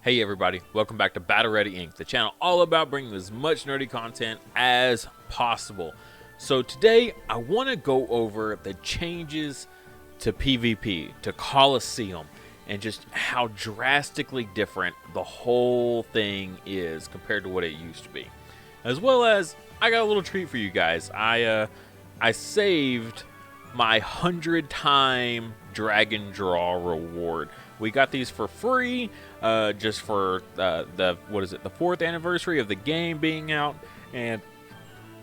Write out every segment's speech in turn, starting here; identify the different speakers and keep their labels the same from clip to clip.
Speaker 1: Hey everybody, welcome back to Battle Ready Inc., the channel all about bringing as much nerdy content as possible. So today I want to go over the changes to PvP, to Colosseum, and just how drastically different the whole thing is compared to what it used to be. As well as, I got a little treat for you guys. I saved my 100-time dragon draw reward. We got these for free, just for the 4th anniversary of the game being out, and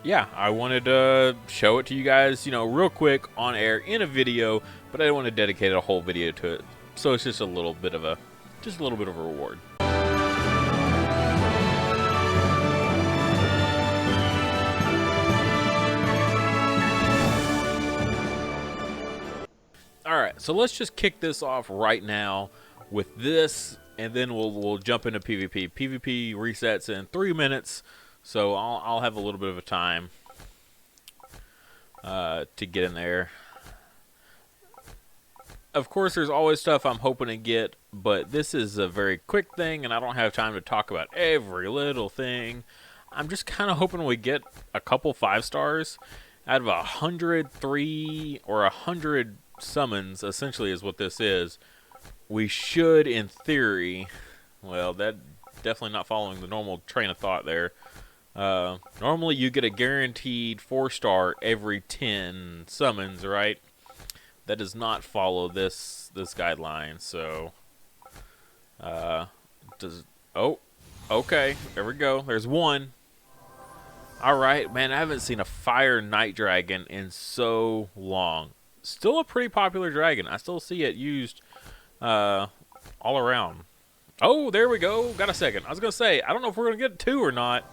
Speaker 1: yeah, I wanted to show it to you guys, real quick on air in a video, but I didn't want to dedicate a whole video to it, so it's just a little bit of a reward. Alright, so let's just kick this off right now with this, and then we'll jump into PvP. PvP resets in 3 minutes, so I'll have a little bit of a time to get in there. Of course, there's always stuff I'm hoping to get, but this is a very quick thing, and I don't have time to talk about every little thing. I'm just kind of hoping we get a couple 5 stars out of 103 or 100 summons, essentially, is what this is. We should, in theory, well, that definitely not following the normal train of thought there. Normally you get a guaranteed 4-star every 10 summons, right? That does not follow this guideline, so oh, okay, there we go. There's one. Alright, man, I haven't seen a fire night dragon in so long. Still a pretty popular dragon. I still see it used all around. Oh, there we go. Got a second. I was going to say, I don't know if we're going to get 2 or not.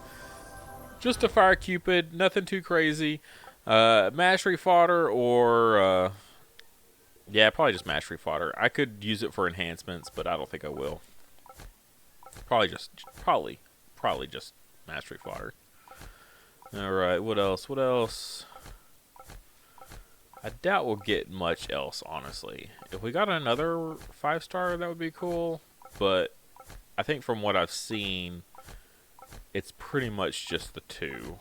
Speaker 1: Just a fire cupid. Nothing too crazy. Mastery fodder or... yeah, probably just mastery fodder. I could use it for enhancements, but I don't think I will. Probably just mastery fodder. Alright, what else? What else? I doubt we'll get much else, honestly. If we got another 5-star, that would be cool. But I think from what I've seen, it's pretty much just the 2.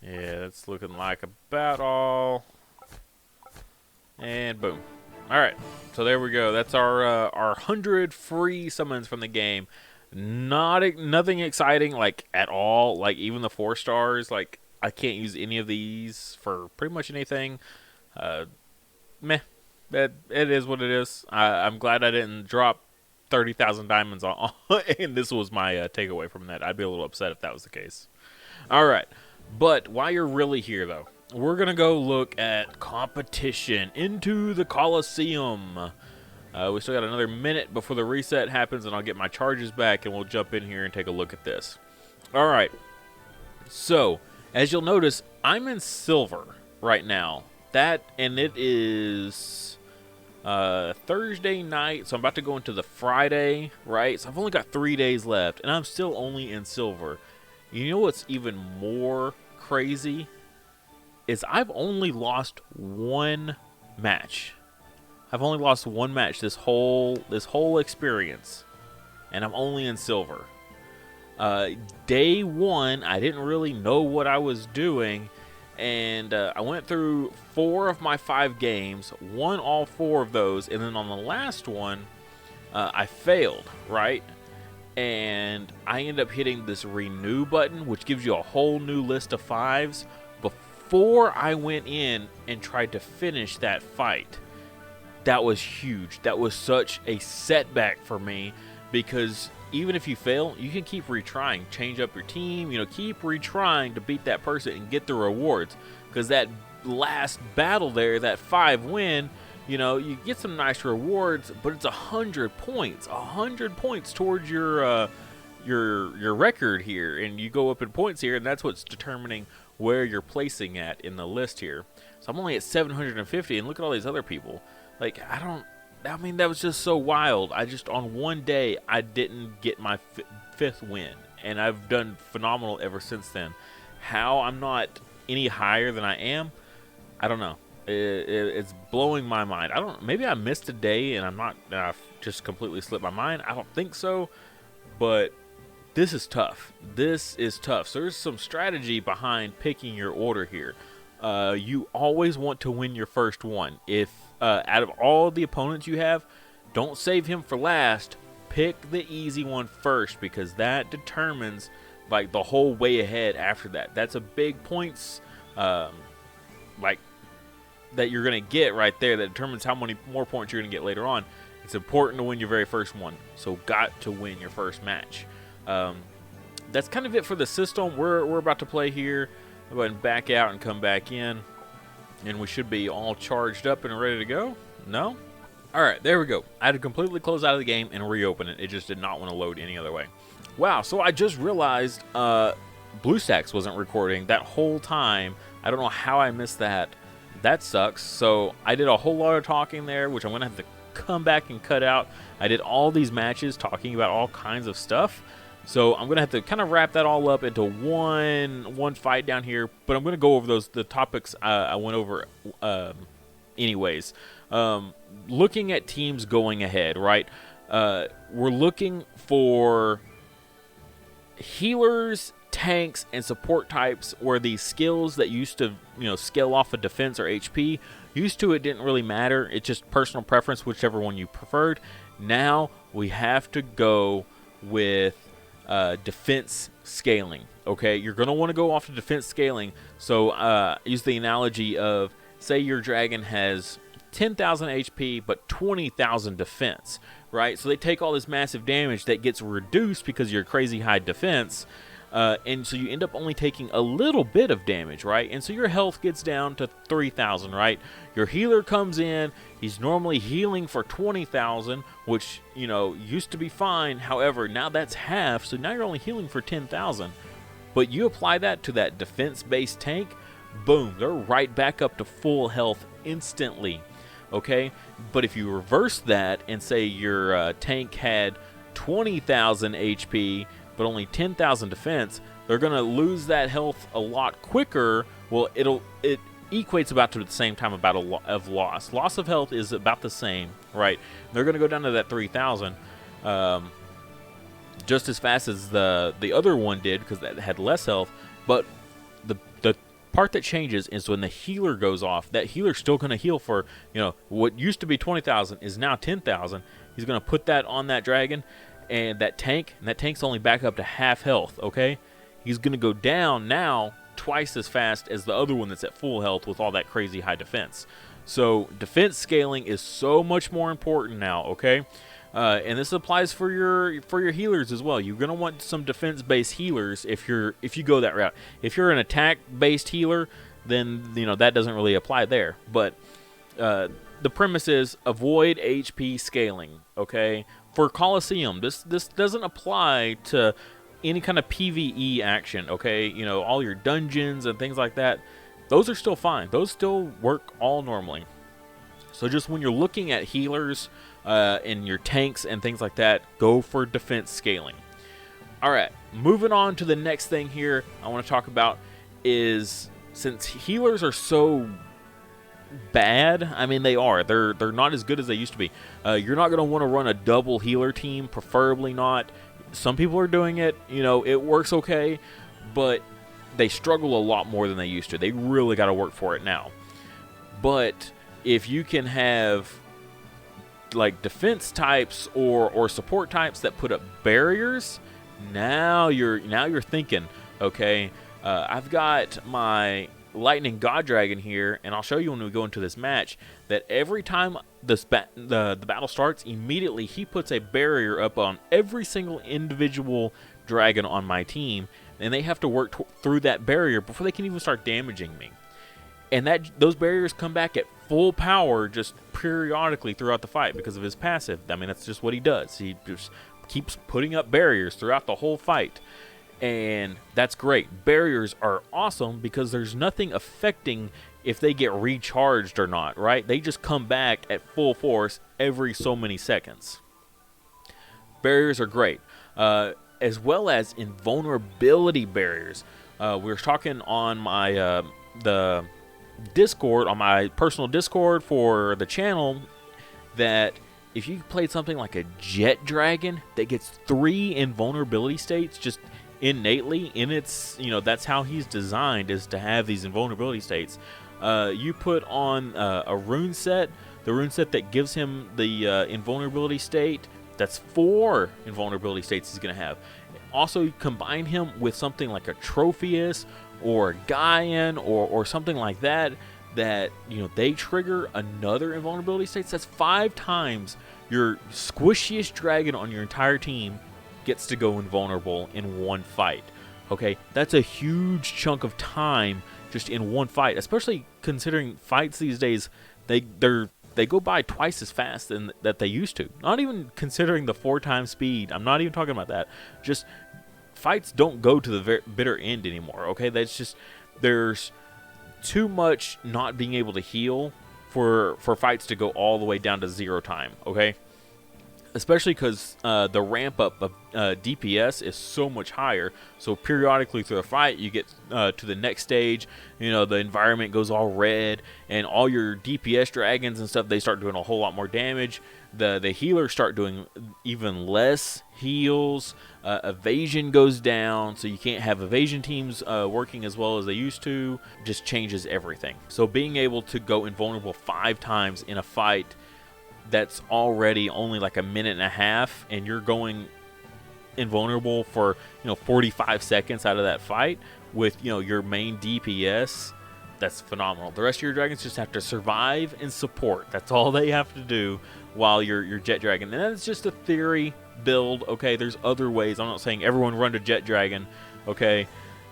Speaker 1: Yeah, that's looking like about all. And boom. Alright, so there we go. That's our 100 free summons from the game. Nothing exciting, like, at all. Like, even the 4 stars, like, I can't use any of these for pretty much anything. Meh. It is what it is. I'm glad I didn't drop 30,000 diamonds on, and this was my takeaway from that. I'd be a little upset if that was the case. Alright, but while you're really here, though, we're going to go look at competition into the Colosseum. We still got another minute before the reset happens, and I'll get my charges back, and we'll jump in here and take a look at this. Alright, so, as you'll notice, I'm in silver right now. And it is Thursday night, so I'm about to go into the Friday, right? So I've only got 3 days left, and I'm still only in silver. You know what's even more crazy? Is I've only lost 1 match. I've only lost 1 match this whole experience, and I'm only in silver. Day 1, I didn't really know what I was doing, and I went through 4 of my 5 games, won all 4 of those, and then on the last one, I failed, right? And I ended up hitting this renew button, which gives you a whole new list of 5s, before I went in and tried to finish that fight. That was huge. That was such a setback for me, because even if you fail, you can keep retrying, change up your team, keep retrying to beat that person and get the rewards. Because that last battle there, that 5 win, you get some nice rewards, but it's 100 points. 100 points towards your record here, and you go up in points here, and that's what's determining where you're placing at in the list here. So I'm only at 750, and look at all these other people. Like, that was just so wild. On one day, I didn't get my 5th win, and I've done phenomenal ever since then. How I'm not any higher than I am, I don't know. It's blowing my mind. I don't. Maybe I missed a day and I'm not. I've just completely slipped my mind. I don't think so. But this is tough. This is tough. So there's some strategy behind picking your order here. You always want to win your first one. If out of all the opponents you have, don't save him for last. Pick the easy one first, because that determines like the whole way ahead after that. That's a big points like that you're going to get right there that determines how many more points you're going to get later on. It's important to win your very first one, so got to win your first match. That's kind of it for the system we're about to play here. I'll go ahead and back out and come back in, and we should be all charged up and ready to go. No? Alright, there we go. I had to completely close out of the game and reopen it. It just did not want to load any other way. Wow, so I just realized BlueStacks wasn't recording that whole time. I don't know how I missed that. That sucks. So I did a whole lot of talking there, which I'm going to have to come back and cut out. I did all these matches talking about all kinds of stuff. So I'm going to have to kind of wrap that all up into one fight down here. But I'm going to go over the topics I went over anyways. Looking at teams going ahead, right? We're looking for healers, tanks, and support types where these skills that used to, scale off of defense or HP, used to it didn't really matter. It's just personal preference, whichever one you preferred. Now we have to go with defense scaling. Okay, you're going to want to go off to defense scaling. So use the analogy of, say your dragon has 10,000 HP but 20,000 defense, right? So they take all this massive damage that gets reduced because of your crazy high defense, and so you end up only taking a little bit of damage, right? And so your health gets down to 3,000, right? Your healer comes in, he's normally healing for 20,000, which, used to be fine. However, now that's half, so now you're only healing for 10,000. But you apply that to that defense-based tank, boom, they're right back up to full health instantly. Okay, but if you reverse that and say your tank had 20,000 HP but only 10,000 defense, they're going to lose that health a lot quicker. Well, it equates about to the same time of loss. Loss of health is about the same, right? They're going to go down to that 3,000 just as fast as the other one did, because that had less health. But the part that changes is when the healer goes off. That healer's still going to heal for, what used to be 20,000 is now 10,000. He's going to put that on that dragon and that tank's only back up to half health, okay? He's going to go down now twice as fast as the other one that's at full health with all that crazy high defense. So defense scaling is so much more important now, okay? And this applies for your healers as well. You're going to want some defense-based healers if you go that route. If you're an attack-based healer, then that doesn't really apply there. But the premise is avoid HP scaling. Okay, for Colosseum, this doesn't apply to any kind of PvE action. Okay, all your dungeons and things like that, those are still fine. Those still work all normally. So just when you're looking at healers and your tanks and things like that, go for defense scaling. All right, moving on to the next thing here I want to talk about is, since healers are so bad, I mean they are. They're not as good as they used to be. You're not going to want to run a double healer team, preferably not. Some people are doing it. It works okay, but they struggle a lot more than they used to. They really got to work for it now. But if you can have like defense types or support types that put up barriers, now you're thinking, okay, I've got my Lightning God Dragon here, and I'll show you when we go into this match that every time the battle starts, immediately he puts a barrier up on every single individual dragon on my team, and they have to work through that barrier before they can even start damaging me. And those barriers come back at full power just periodically throughout the fight because of his passive. I mean, that's just what he does. He just keeps putting up barriers throughout the whole fight. And that's great. Barriers are awesome because there's nothing affecting if they get recharged or not, right? They just come back at full force every so many seconds. Barriers are great. As well as invulnerability barriers. We were talking on my the Discord, on my personal Discord for the channel, that if you played something like a Jet Dragon that gets 3 invulnerability states just innately in its, that's how he's designed, is to have these invulnerability states. You put on a rune set, the rune set that gives him the invulnerability state, that's 4 invulnerability states he's going to have. Also, you combine him with something like a Tropheus or a Gaian or something like that, they trigger another invulnerability state. That's 5 times your squishiest dragon on your entire team gets to go invulnerable in one fight. Okay, that's a huge chunk of time just in one fight, especially considering fights these days, they go by twice as fast than that they used to. Not even considering the 4 times speed. I'm not even talking about that. Just fights don't go to the bitter end anymore. Okay, that's just, there's too much not being able to heal for fights to go all the way down to 0 time. Okay, especially because the ramp up of DPS is so much higher. So periodically through the fight, you get to the next stage, the environment goes all red, and all your DPS dragons and stuff, they start doing a whole lot more damage. The healers start doing even less heals. Evasion goes down, so you can't have evasion teams working as well as they used to. Just changes everything. So being able to go invulnerable 5 times in a fight that's already only like a minute and a half, and you're going invulnerable for 45 seconds out of that fight with your main DPS, that's phenomenal. The rest of your dragons just have to survive and support. That's all they have to do while your Jet Dragon. And that's just a theory build. Okay, there's other ways. I'm not saying everyone run to Jet Dragon. Okay,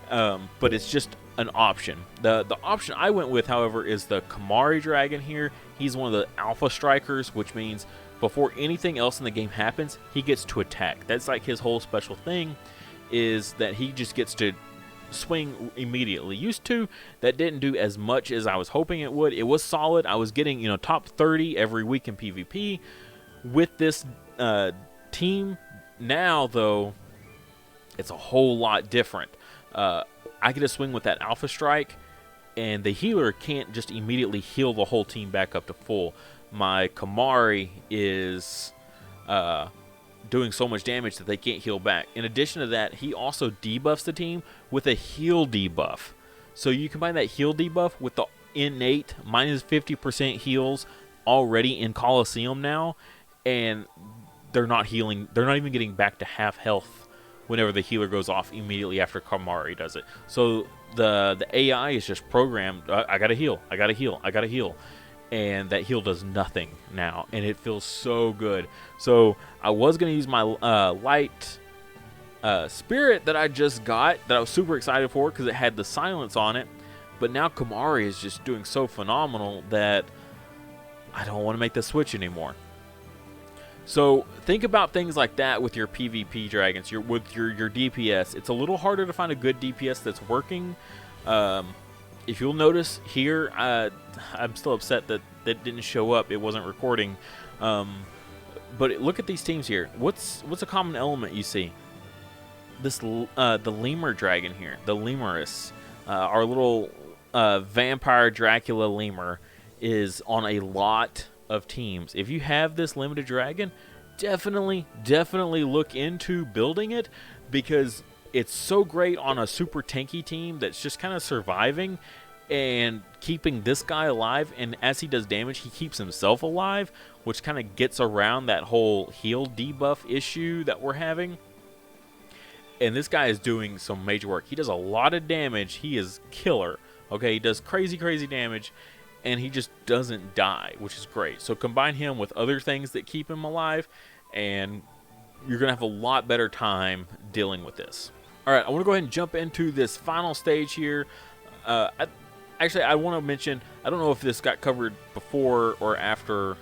Speaker 1: but it's just an option. The option I went with, however, is the Kamari Dragon here. He's one of the Alpha Strikers, which means before anything else in the game happens, he gets to attack. That's like his whole special thing, is that he just gets to swing immediately. Used to, that didn't do as much as I was hoping it would. It was solid. I was getting top 30 every week in PvP with this team. Now, though, it's a whole lot different. I get a swing with that Alpha Strike, and the healer can't just immediately heal the whole team back up to full. My Kamari is doing so much damage that they can't heal back. In addition to that, he also debuffs the team with a heal debuff. So you combine that heal debuff with the innate minus 50% heals already in Colosseum now, and they're not healing. They're not even getting back to half health whenever the healer goes off immediately after Kamari does it. So the AI is just programmed, I gotta heal, I gotta heal, I gotta heal. And that heal does nothing now, and it feels so good. So I was going to use my light spirit that I just got, that I was super excited for because it had the silence on it. But now Kamari is just doing so phenomenal that I don't want to make the switch anymore. So think about things like that with your PvP dragons, with your DPS. It's a little harder to find a good DPS that's working. If you'll notice here, I'm still upset that didn't show up. It wasn't recording. But look at these teams here. What's a common element you see? The lemur dragon here, the lemurus, our little vampire Dracula lemur, is on a lot of teams. If you have this limited dragon, definitely look into building it, because it's so great on a super tanky team that's just kind of surviving and keeping this guy alive. And as he does damage, he keeps himself alive, which kind of gets around that whole heal debuff issue that we're having. And this guy is doing some major work. He does a lot of damage. He is killer. Okay, he does crazy damage, and he just doesn't die, which is great. So combine him with other things that keep him alive, and you're going to have a lot better time dealing with this. All right, I want to go ahead and jump into this final stage here. Actually, I want to mention, I don't know if this got covered before or after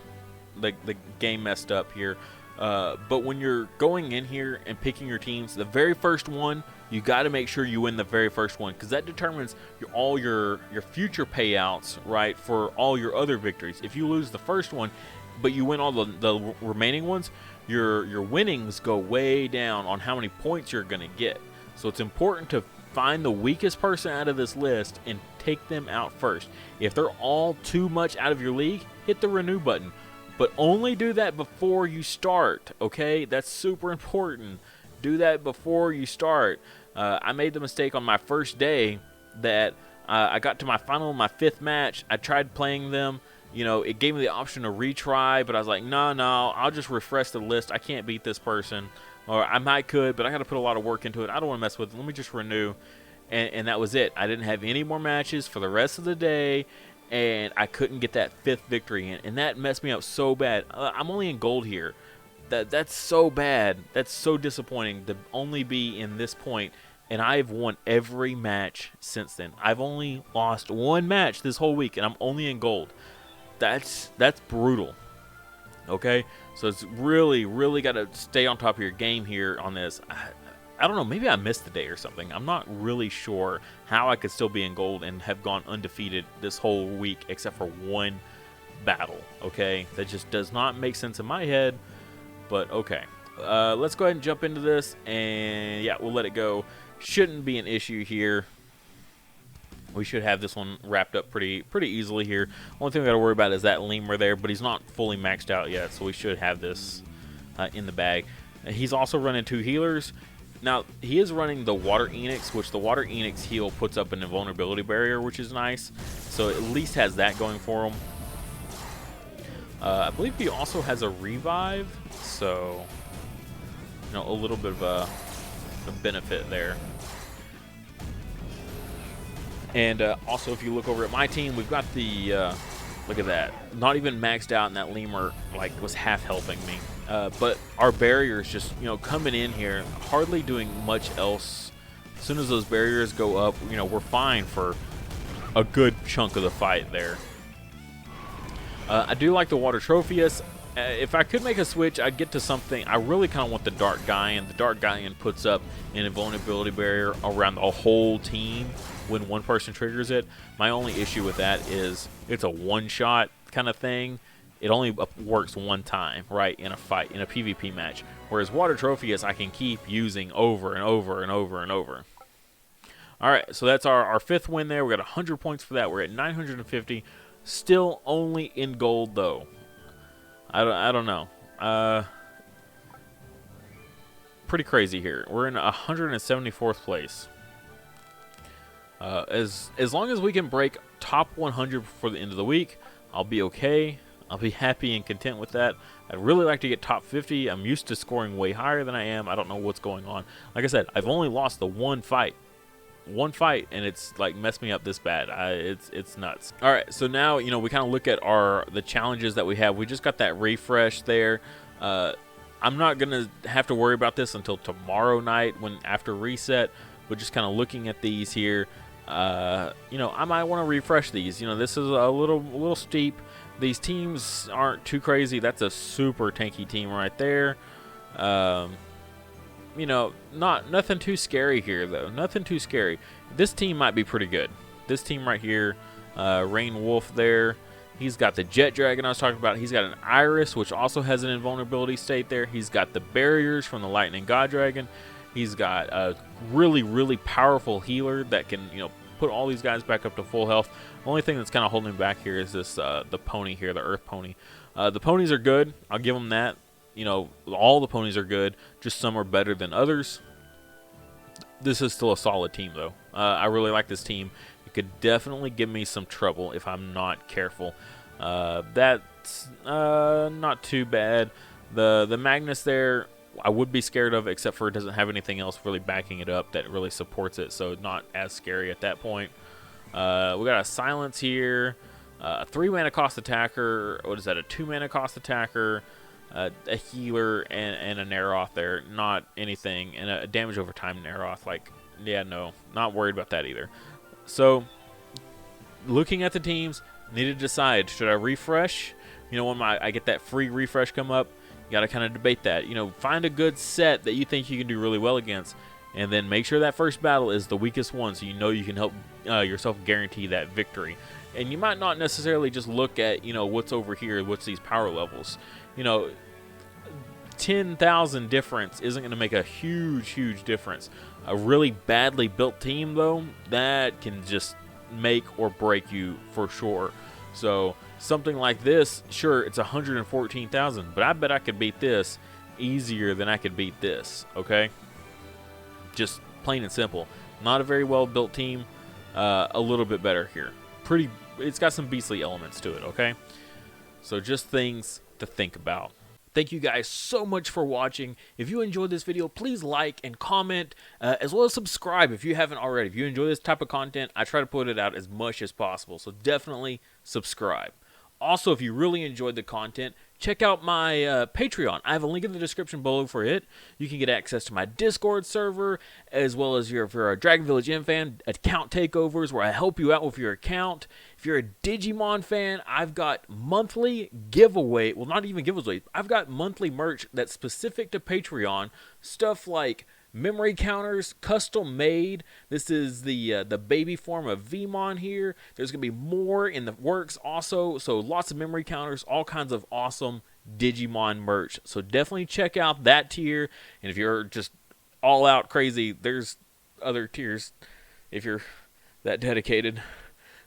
Speaker 1: the game messed up here, but when you're going in here and picking your teams, the very first one, you got to make sure you win the very first one, because that determines all your future payouts, right, for all your other victories. If you lose the first one, but you win all the remaining ones, your winnings go way down on how many points you're going to get. So it's important to find the weakest person out of this list and take them out first. If they're all too much out of your league, hit the renew button. But only do that before you start, okay? That's super important. Do that before you start. I made the mistake on my first day that I got to my final, my 5th match. I tried playing them. You know, it gave me the option to retry, but I was like, no, I'll just refresh the list. I can't beat this person. Or I might could, but I got to put a lot of work into it. I don't want to mess with it. Let me just renew. And that was it. I didn't have any more matches for the rest of the day, and I couldn't get that 5th victory in. And that messed me up so bad. I'm only in gold here. That's so bad. That's so disappointing to only be in this point. And I've won every match since then. I've only lost 1 match this whole week, and I'm only in gold. That's brutal. Okay? So it's really got to stay on top of your game here on this. I don't know. Maybe I missed the day or something. I'm not really sure how I could still be in gold and have gone undefeated this whole week except for 1 battle. Okay? That just does not make sense in my head. But okay. Let's go ahead and jump into this. And yeah, we'll let it go. Shouldn't be an issue here. We should have this one wrapped up pretty easily here. Only thing we got to worry about is that lemur there, but he's not fully maxed out yet, so we should have this in the bag. He's also running 2 healers. Now, he is running the Water Enix, which the Water Enix heal puts up an invulnerability barrier, which is nice. So at least has that going for him. I believe he also has a revive, so you know, a little bit of a benefit there. And also, if you look over at my team, we've got the, look at that, not even maxed out, and that lemur, like, was half helping me. But our barriers just, you know, coming in here, hardly doing much else. As soon as those barriers go up, you know, we're fine for a good chunk of the fight there. I do like the Water Trophius. If I could make a switch, I'd get to something. I really kind of want the Dark Guardian. The Dark Guardian puts up an invulnerability barrier around the whole team when one person triggers it. My only issue with that is it's a one-shot kind of thing. It only works one time, right, in a fight, in a PvP match. Whereas Water Trophius, I can keep using over and over and over and over. All right, so that's our 5th win there. We got 100 points for that. We're at 950. Still only in gold, though. I don't know. Pretty crazy here. We're in 174th place. As long as we can break top 100 before the end of the week, I'll be okay. I'll be happy and content with that. I'd really like to get top 50. I'm used to scoring way higher than I am. I don't know what's going on. Like I said, I've only lost the 1 fight. And it's like messed me up this bad. It's nuts. All right, so now, you know, we kind of look at the challenges that we have. We just got that refresh there. I'm not gonna have to worry about this until tomorrow night after reset. But just kind of looking at these here, you know, I might want to refresh these. You know, this is a little steep. These teams aren't too crazy. That's a super tanky team right there. You know, nothing too scary here, though. Nothing too scary. This team might be pretty good. This team right here, Rain Wolf there. He's got the Jet Dragon I was talking about. He's got an Iris, which also has an invulnerability state there. He's got the barriers from the Lightning God Dragon. He's got a really powerful healer that can, you know, put all these guys back up to full health. The only thing that's kind of holding him back here is this the pony here, the Earth Pony. The ponies are good. I'll give them that. You know, all the ponies are good. Just some are better than others. This is still a solid team, though. I really like this team. It could definitely give me some trouble if I'm not careful. That's not too bad. The Magnus there, I would be scared of, except for it doesn't have anything else really backing it up that really supports it, so not as scary at that point. We got a Silence here, a 3-mana cost attacker. What is that? A 2-mana cost attacker, a healer, and a Naroth there. Not anything, and a damage over time Naroth. Like, yeah, no, not worried about that either. So, looking at the teams, need to decide, should I refresh? You know, when I get that free refresh come up, you got to kind of debate that. You know, find a good set that you think you can do really well against, and then make sure that first battle is the weakest one, so you know you can help yourself guarantee that victory. And you might not necessarily just look at, you know, what's over here, what's these power levels. You know, 10,000 difference isn't going to make a huge difference. A really badly built team, though, that can just make or break you for sure. So something like this, sure, it's 114,000, but I bet I could beat this easier than I could beat this. Okay, just plain and simple. Not a very well built team. A little bit better here. It's got some beastly elements to it. Okay, so just things to think about. Thank you guys so much for watching. If you enjoyed this video, please like and comment, as well as subscribe if you haven't already. If you enjoy this type of content, I try to put it out as much as possible, so definitely subscribe. Also, if you really enjoyed the content, check out my Patreon. I have a link in the description below for it. You can get access to my Discord server, as well as if you're a Dragon Village M fan, account takeovers where I help you out with your account. If you're a Digimon fan, I've got monthly giveaway. Well, not even giveaways. I've got monthly merch that's specific to Patreon. Stuff like memory counters, custom made. This is the baby form of Vmon here. There's gonna be more in the works also. So lots of memory counters, all kinds of awesome Digimon merch. So definitely check out that tier. And if you're just all out crazy, there's other tiers if you're that dedicated.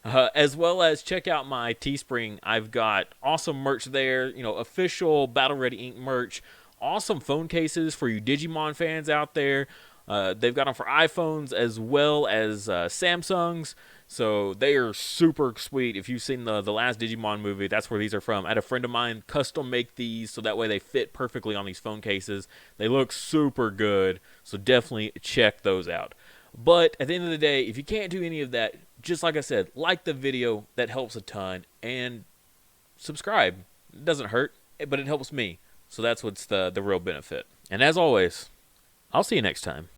Speaker 1: As well as check out my Teespring. I've got awesome merch there. You know, official Battle Ready Ink merch. Awesome phone cases for you Digimon fans out there. They've got them for iPhones as well as Samsungs. So they are super sweet. If you've seen the last Digimon movie, that's where these are from. I had a friend of mine custom make these so that way they fit perfectly on these phone cases. They look super good. So definitely check those out. But at the end of the day, if you can't do any of that, just like I said, like the video. That helps a ton. And subscribe. It doesn't hurt, but it helps me. So that's what's the real benefit. And as always, I'll see you next time.